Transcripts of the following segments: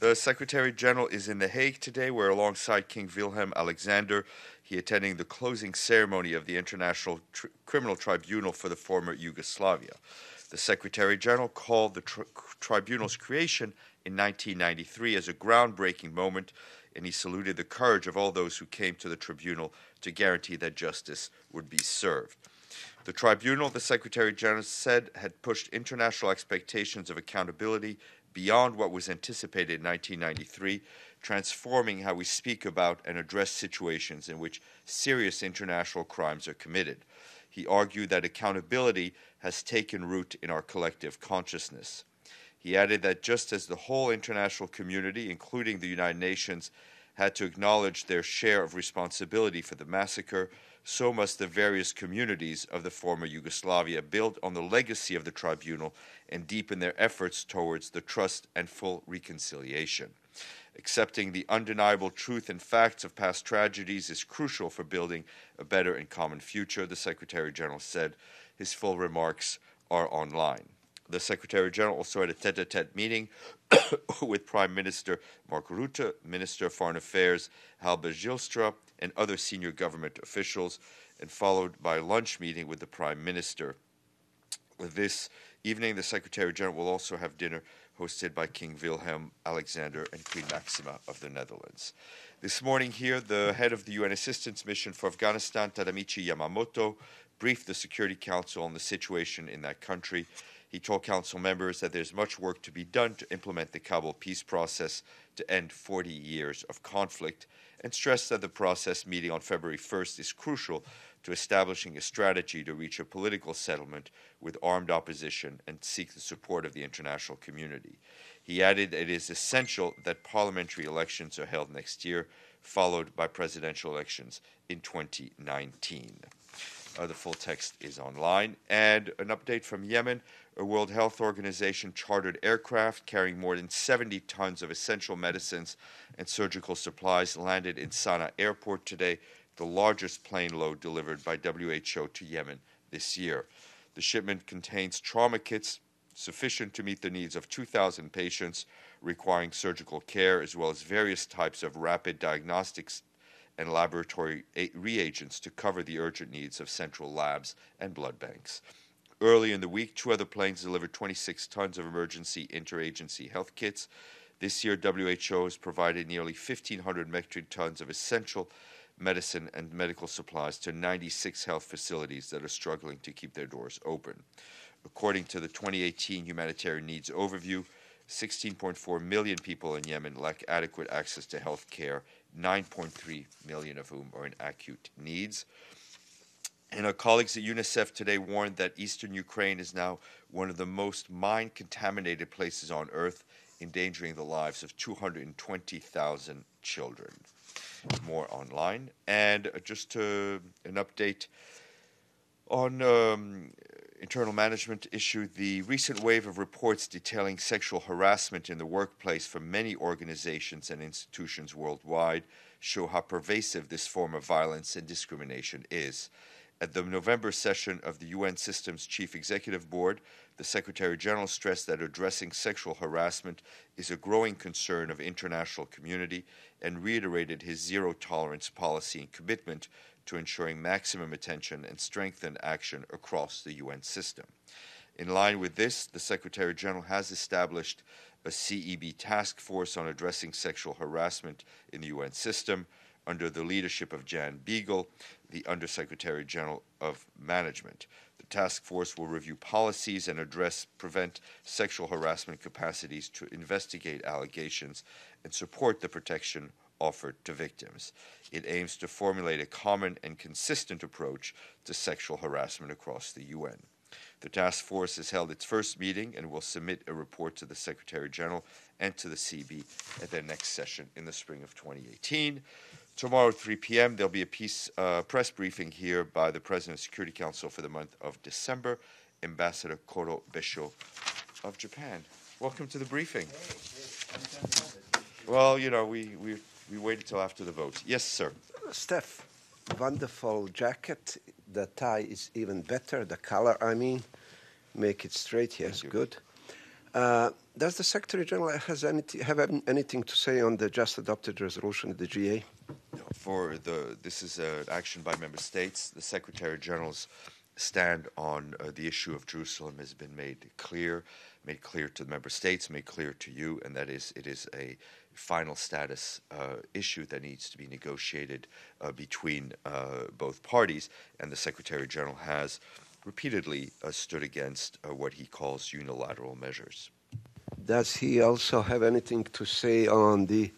The Secretary General is in The Hague today, where alongside King Wilhelm Alexander, he attending the closing ceremony of the International Criminal Tribunal for the former Yugoslavia. The Secretary General called the tribunal's creation in 1993 as a groundbreaking moment, and he saluted the courage of all those who came to the tribunal to guarantee that justice would be served. The tribunal, the Secretary General said, had pushed international expectations of accountability beyond what was anticipated in 1993, transforming how we speak about and address situations in which serious international crimes are committed. He argued that accountability has taken root in our collective consciousness. He added that just as the whole international community, including the United Nations, had to acknowledge their share of responsibility for the massacre, so must the various communities of the former Yugoslavia build on the legacy of the tribunal and deepen their efforts towards the trust and full reconciliation. Accepting the undeniable truth and facts of past tragedies is crucial for building a better and common future, the Secretary General said. His full remarks are online. The Secretary General also had a tete-a-tete meeting with Prime Minister Mark Rutte, Minister of Foreign Affairs Halbe Zylstra, and other senior government officials, and followed by a lunch meeting with the Prime Minister. This evening, the Secretary General will also have dinner hosted by King Wilhelm Alexander and Queen Maxima of the Netherlands. This morning here, the head of the UN Assistance Mission for Afghanistan, Tadamichi Yamamoto, briefed the Security Council on the situation in that country. He told Council members that there's much work to be done to implement the Kabul peace process to end 40 years of conflict, and stressed that the process meeting on February 1st is crucial to establishing a strategy to reach a political settlement with armed opposition and seek the support of the international community. He added that it is essential that parliamentary elections are held next year, followed by presidential elections in 2019. The full text is online. And an update from Yemen. A World Health Organization chartered aircraft carrying more than 70 tons of essential medicines and surgical supplies landed in Sana'a Airport today, the largest plane load delivered by WHO to Yemen this year. The shipment contains trauma kits sufficient to meet the needs of 2,000 patients requiring surgical care, as well as various types of rapid diagnostics and laboratory reagents to cover the urgent needs of central labs and blood banks. Early in the week, 2 other planes delivered 26 tons of emergency interagency health kits. This year, WHO has provided nearly 1,500 metric tons of essential medicine and medical supplies to 96 health facilities that are struggling to keep their doors open. According to the 2018 Humanitarian Needs Overview, 16.4 million people in Yemen lack adequate access to health care, 9.3 million of whom are in acute needs. And our colleagues at UNICEF today warned that eastern Ukraine is now one of the most mine-contaminated places on Earth, endangering the lives of 220,000 children. More online. And just an update on internal management issue. The recent wave of reports detailing sexual harassment in the workplace from many organizations and institutions worldwide show how pervasive this form of violence and discrimination is. At the November session of the UN System's Chief Executive Board, the Secretary General stressed that addressing sexual harassment is a growing concern of the international community and reiterated his zero-tolerance policy and commitment to ensuring maximum attention and strengthened action across the UN system. In line with this, the Secretary General has established a CEB task force on addressing sexual harassment in the UN system under the leadership of Jan Beagle, the Undersecretary General of Management. The task force will review policies and prevent sexual harassment capacities to investigate allegations and support the protection offered to victims. It aims to formulate a common and consistent approach to sexual harassment across the UN. The task force has held its first meeting and will submit a report to the Secretary General and to the CB at their next session in the spring of 2018. Tomorrow at 3 p.m., there'll be a press briefing here by the President of the Security Council for the month of December, Ambassador Koro Besho of Japan. Welcome to the briefing. Well, you know, we waited till after the vote. Yes, sir. Steph, wonderful jacket. The tie is even better. The color, I mean. Make it straight, yes, good. Does the Secretary General have anything to say on the just adopted resolution of the GA? This is an action by member states. The Secretary General's stand on the issue of Jerusalem has been made clear to the member states, made clear to you, and that is, it is a final status issue that needs to be negotiated between both parties, and the Secretary General has repeatedly stood against what he calls unilateral measures. Does he also have anything to say on the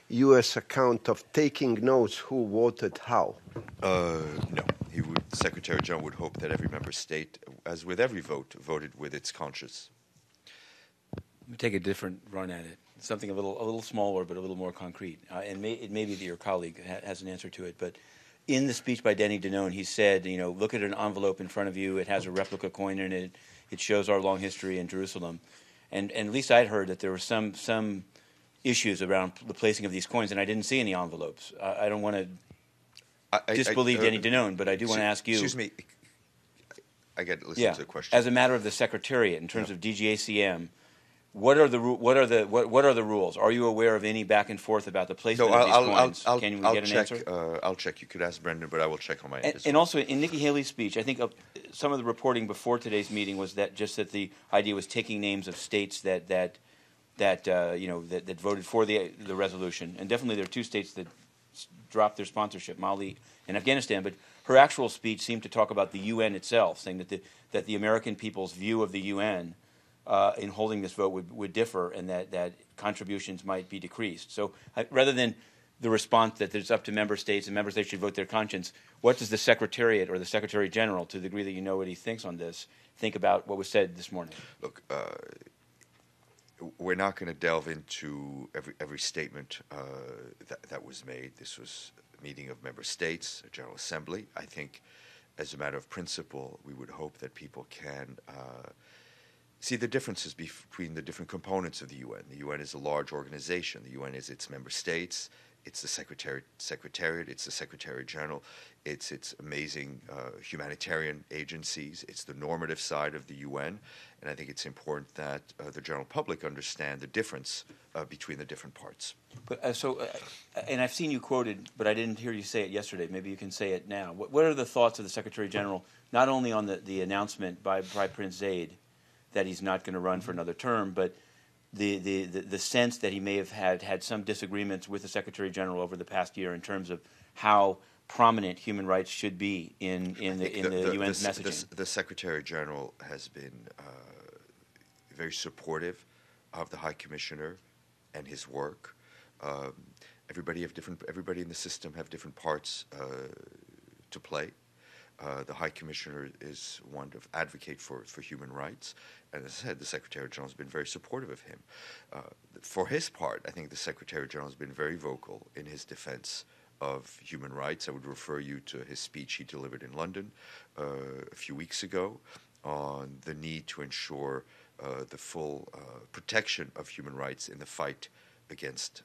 U.S. account of taking notes who voted how? No. The Secretary General would hope that every member state, as with every vote, voted with its conscience. Let me take a different run at it. Something a little smaller, but a little more concrete. And it may be that your colleague has an answer to it. But in the speech by Denny Danone, he said, look at an envelope in front of you. It has a replica coin in it. It shows our long history in Jerusalem. And at least I'd heard that there were some issues around the placing of these coins, and I didn't see any envelopes. I don't want to disbelieve Denny Danone, but I do want to ask you. Excuse me. I got to listen to the question. As a matter of the Secretariat, in terms of DGACM, what are the rules? Are you aware of any back and forth about the placement of these coins? Can we get an answer? I'll check. You could ask Brendan, but I will check on my end. And also, in Nikki Haley's speech, I think some of the reporting before today's meeting was that the idea was taking names of states that voted for the resolution, and definitely there are two states that dropped their sponsorship, Mali and Afghanistan. But her actual speech seemed to talk about the UN itself, saying that the American people's view of the UN in holding this vote would differ, and that contributions might be decreased. So rather than the response that it's up to member states and member states should vote their conscience, what does the Secretariat or the Secretary General, to the degree that you know what he thinks on this, think about what was said this morning? Look, we're not going to delve into every statement that was made. This was a meeting of member states, a General Assembly. I think, as a matter of principle, we would hope that people can see the differences between the different components of the UN. The UN is a large organization. The UN is its member states. It's the Secretariat. It's the Secretary General. It's its amazing humanitarian agencies. It's the normative side of the UN. And I think it's important that the general public understand the difference between the different parts. But and I've seen you quoted, but I didn't hear you say it yesterday. Maybe you can say it now. What are the thoughts of the Secretary General, not only on the announcement by Prince Zayed that he's not going to run for another term, but the sense that he may have had some disagreements with the Secretary General over the past year in terms of how prominent human rights should be in the UN's messaging? The Secretary General has been very supportive of the High Commissioner and his work. Everybody in the system have different parts to play. The High Commissioner is one to advocate for human rights. And as I said, the Secretary General has been very supportive of him. For his part, I think the Secretary General has been very vocal in his defense of human rights. I would refer you to his speech he delivered in London a few weeks ago on the need to ensure the full protection of human rights in the fight against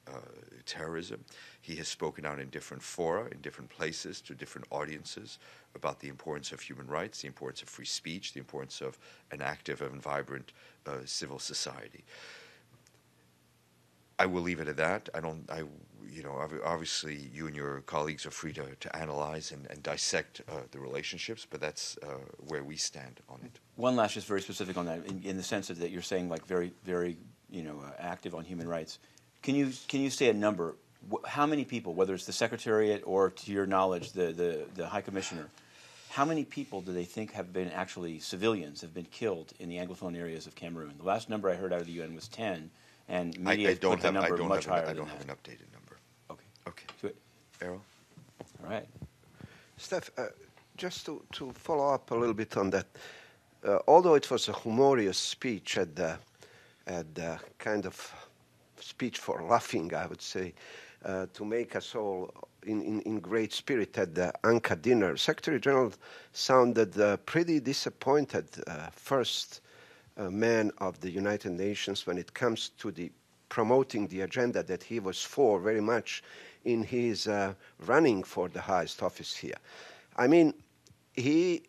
terrorism. He has spoken out in different fora, in different places, to different audiences about the importance of human rights, the importance of free speech, the importance of an active and vibrant civil society. I will leave it at that. Obviously you and your colleagues are free to analyze and dissect the relationships, but that's where we stand on it. One last, just very specific on that, in the sense of that you're saying like very, very, active on human rights. Can you say a number? How many people, whether it's the Secretariat or, to your knowledge, the High Commissioner, how many people do they think have been actually civilians, have been killed in the Anglophone areas of Cameroon? The last number I heard out of the UN was 10, and media put the number much higher than that. I don't have an updated number. Okay. Errol? All right. Steph, just to follow up a little bit on that, although it was a humorous speech at the kind of speech for laughing, I would say, to make us all in great spirit at the Anka dinner, Secretary General sounded pretty disappointed, first man of the United Nations when it comes to the promoting the agenda that he was for very much in his running for the highest office here. I mean, he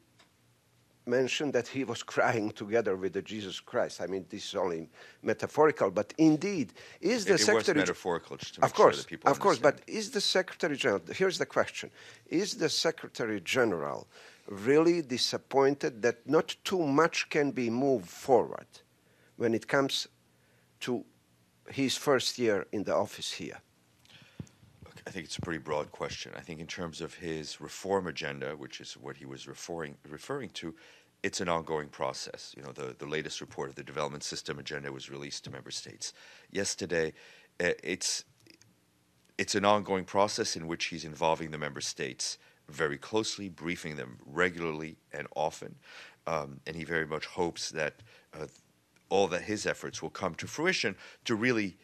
mentioned that he was crying together with the Jesus Christ. I mean, this is only metaphorical, but indeed, is the Secretary... It was metaphorical, just to make sure that people Of course, understand. but is the Secretary General... Here's the question. Is the Secretary General really disappointed that not too much can be moved forward when it comes to his first year in the office here? I think it's a pretty broad question. I think in terms of his reform agenda, which is what he was referring to, it's an ongoing process. You know, the latest report of the development system agenda was released to member states yesterday. It's an ongoing process in which he's involving the member states very closely, briefing them regularly and often, and he very much hopes that all that his efforts will come to fruition to really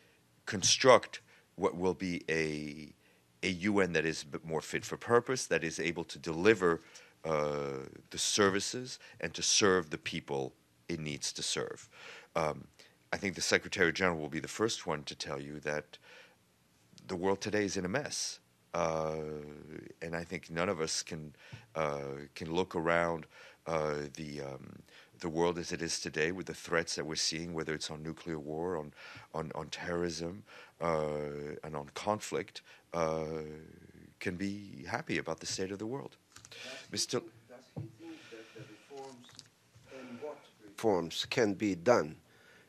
construct what will be a UN that is more fit for purpose, that is able to deliver the services and to serve the people it needs to serve. I think the Secretary General will be the first one to tell you that the world today is in a mess. And I think none of us can look around the world as it is today with the threats that we're seeing, whether it's on nuclear war, on terrorism, and on conflict, can be happy about the state of the world. Does he think that the reforms and what reforms can be done?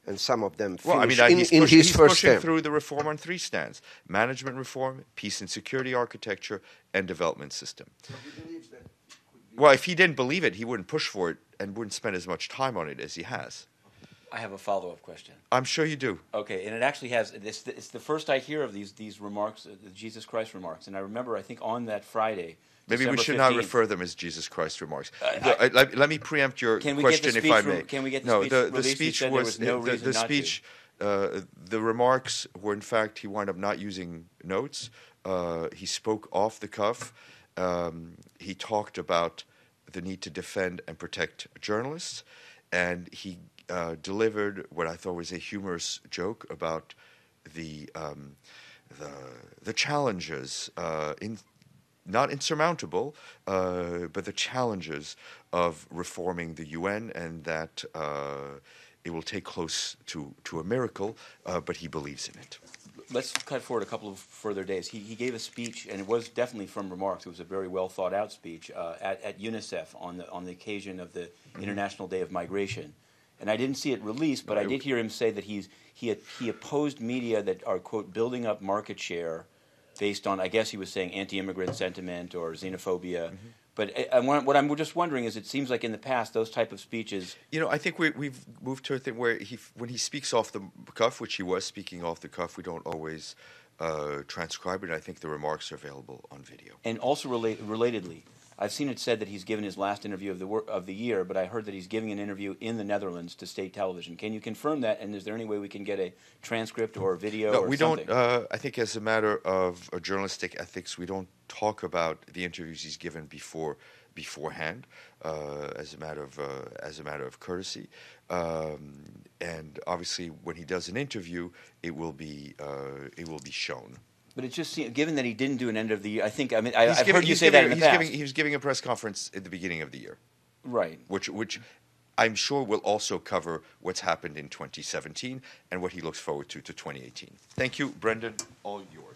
And some of them finish he's pushing through the reform on 3 strands: management reform, peace and security architecture, and development system. So he believes that well, if he didn't believe it, he wouldn't push for it and wouldn't spend as much time on it as he has. I have a follow-up question. I'm sure you do. Okay, and it actually has. It's the first I hear of these remarks, the Jesus Christ remarks, and I remember I think on that Friday. Maybe we should 15th, not refer them as Jesus Christ remarks. Let me preempt your question, if I may. Can we get the speech released? Speech was the speech. The remarks were, in fact, he wound up not using notes. He spoke off the cuff. He talked about the need to defend and protect journalists, and he delivered what I thought was a humorous joke about the challenges not insurmountable, but the challenges of reforming the UN, and that it will take close to a miracle, but he believes in it. Let's cut forward a couple of further days. He gave a speech, and it was definitely from remarks. It was a very well thought out speech at UNICEF on the occasion of the International Day of Migration. And I didn't see it released, but I did hear him say that he opposed media that are, quote, building up market share based on, I guess he was saying, anti-immigrant sentiment or xenophobia. Mm-hmm. But what I'm just wondering is, it seems like in the past, those type of speeches... You know, I think we've moved to a thing where when he speaks off the cuff, which he was speaking off the cuff, we don't always transcribe it. I think the remarks are available on video. And also relatedly, I've seen it said that he's given his last interview of the year, but I heard that he's giving an interview in the Netherlands to state television. Can you confirm that? And is there any way we can get a transcript or a video? No, or we something? don't. I think as a matter of journalistic ethics, we don't talk about the interviews he's given beforehand, as a matter of courtesy. And obviously, when he does an interview, it will be shown. But it just seems, given that he didn't do an end of the year, I've heard you say that in the past. He was giving a press conference at the beginning of the year. Right. Which I'm sure will also cover what's happened in 2017 and what he looks forward to 2018. Thank you, Brendan. All yours.